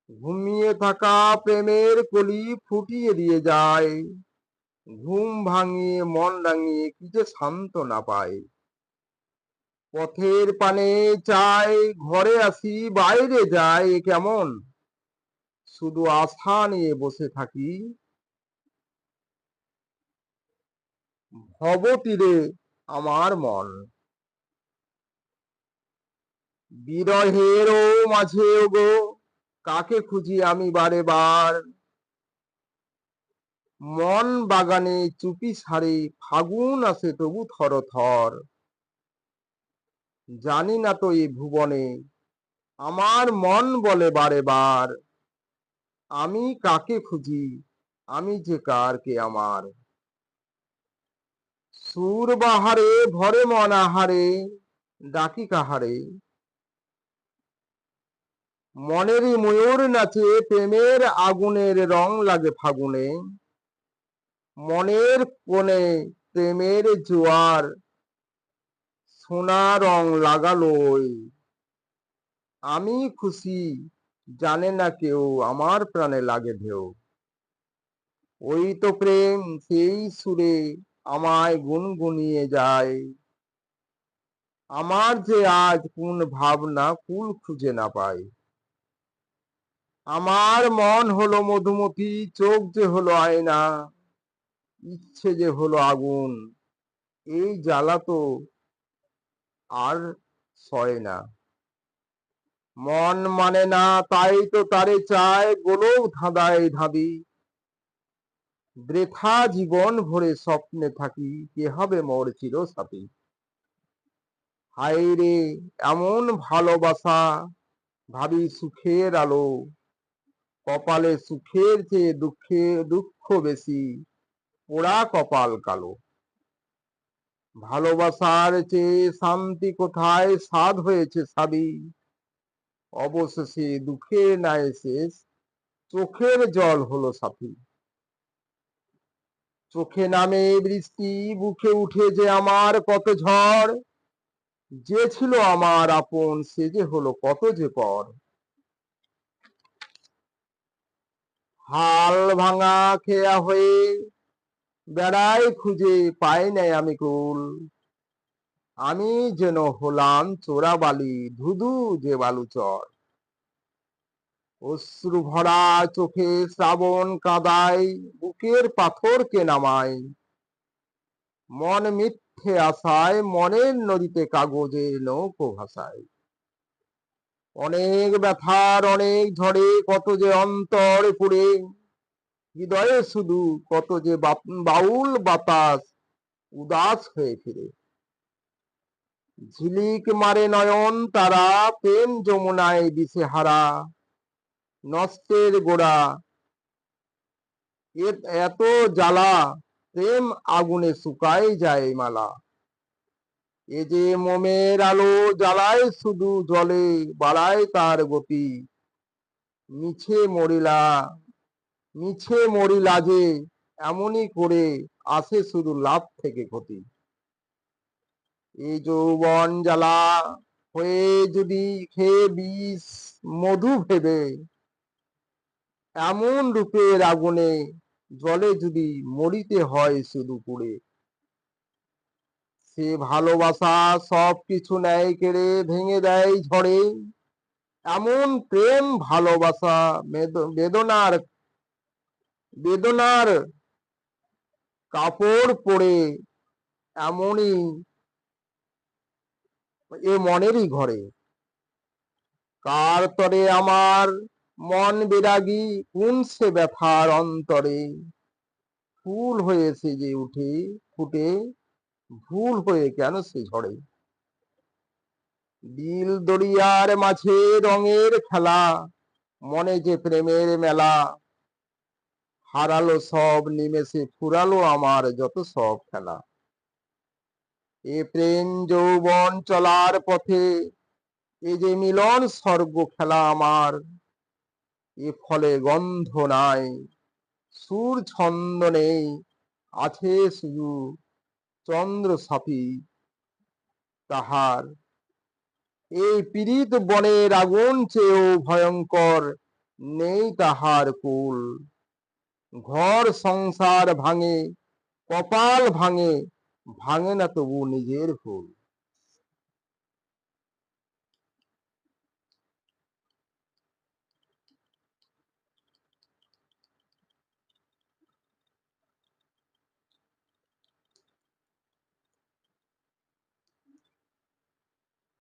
ঘুমিয়ে থাকা প্রেমের কলি ফুটিয়ে দিয়ে যায়। ঘুম ভাঙিয়ে মন রাঙিয়ে কি যে সান্ত্বনা পায়। পথের পানে চাই, ঘরে আসি বাইরে যাই, এ কেমন? শুধু আশা নিয়ে বসে থাকি। ভব তীরে আমার মন, বিরহেরও মাঝে গো, কাকে খুঁজি আমি বারে বার। মন বাগানে চুপি সারে ফাগুন আসে তবু থর থর। জানি না তো এই ভুবনে, আমার মন বলে বারে বার, আমি কাকে খুঁজি, আমি যে কার কে আমার। সুর বাহারে ভরে মন আহারে, ডাকি কাহারে। মনেরই ময়ূর নাচে প্রেমের আগুনের রং লাগে ফাগুনে। মনের কোণে প্রেমের জোয়ার, সোনা রং লাগালোয়। আমি খুশি, জানে না কেউ, আমার প্রাণে লাগে ঢেউ। ওই তো প্রেম, সেই সুরে আমায় গুনগুনিয়ে যায়। আমার যে আজ কোন ভাবনা কুল খুঁজে না পাই। আমার মন হলো মধুমতি, চোখ যে হলো আয়না, ইচ্ছে যে হলো আগুন, এই জ্বালা তো আর সয় না। মন মানে না, তাই তো তারে চায়, গোলক ধাঁধায় ধাঁধি। বৃথা জীবন ভরে স্বপ্নে থাকি, কে হবে মোর চিরসাথী। হায় রে এমন ভালোবাসা, ভাবি সুখের আলো, কপালে সুখের চেয়ে দুঃখ বেশি, পোড়া কপাল কালো। ভালোবাসার চেয়ে শান্তি কোথায়, সাধ হয়েছে সাবি, অবশেষে দুঃখের নাই শেষ, চোখের জল হলো সাথী। চোখে নামে বৃষ্টি, বুকে উঠে যে আমার কত ঝড়, যে ছিল আমার আপন সে যে হলো কত যে পর। হাল ভাঙা খেয়া হয়ে বেড়াই খুঁজে পাই নাই আমি কুল। আমি যেন হলাম চোরাবালি, ধুধু যে বালুচর। অশ্রু ভরা চোখে শ্রাবণ কাঁদায়, বুকের পাথরকে নামায়। মন মিথ্যে আশায়, মনের নদীতে কাগজের নৌকো ভাসায়। অনেক ব্যথার অনেক ঝড়ে কত যে অন্তর পুড়ে, হৃদয়ে শুধু কত যে বাউল বাতাস উদাস হয়ে ফিরে। ঝিলিক মারে নয়ন তারা, প্রেম যমুনায় দিশেহারা। নষ্টের গোড়া এত জ্বালা, প্রেম আগুনে শুকায় যায় মালা। এ যে মোমের আলো জ্বালায় শুধু জলে, বাড়ায় তার গতি। মিছে মরিলা, মিছে মরিলা যে এমনই করে, আসে শুধু লাভ থেকে ক্ষতি। এই যৌবন জ্বালা হয়ে যদি খেয়ে বিষ মধু ভেবে, এমন রূপের আগুনে জলে যদি মরিতে হয় শুধু পুড়ে। সে ভালোবাসা সব কিছু নেয় কেড়ে, ভেঙে দেয় ঝড়ে। এমন প্রেম ভালোবাসা বেদনার বেদনার কাপড় পরে, এমনই এ মনেরই ঘরে। কার তরে আমার মন বিরাগী, কোন সে ব্যথার অন্তরে। ফুল হয়েছে যে উঠে ফুটে, ভুল হয়ে কেন সে ঝরে। দিল দরিয়ার মাঝে রঙের খেলা, মনে যে প্রেমের মেলা। হারালো সব নিমেষে, ফুরালো আমার যত সব খেলা। এ প্রেম যৌবন চলার পথে, এ যে মিলন স্বর্গ খেলা আমার। এ ফলে গন্ধ নাই, সুর ছন্দ নেই, আছে শুধু চন্দ্র সাথী তাহার। এই পীড়িত বনের আগুন চেয়েও ভয়ঙ্কর, নেই তাহার কুল। ঘর সংসার ভাঙে, কপাল ভাঙে, ভাঙে না তবু নিজের ভুল।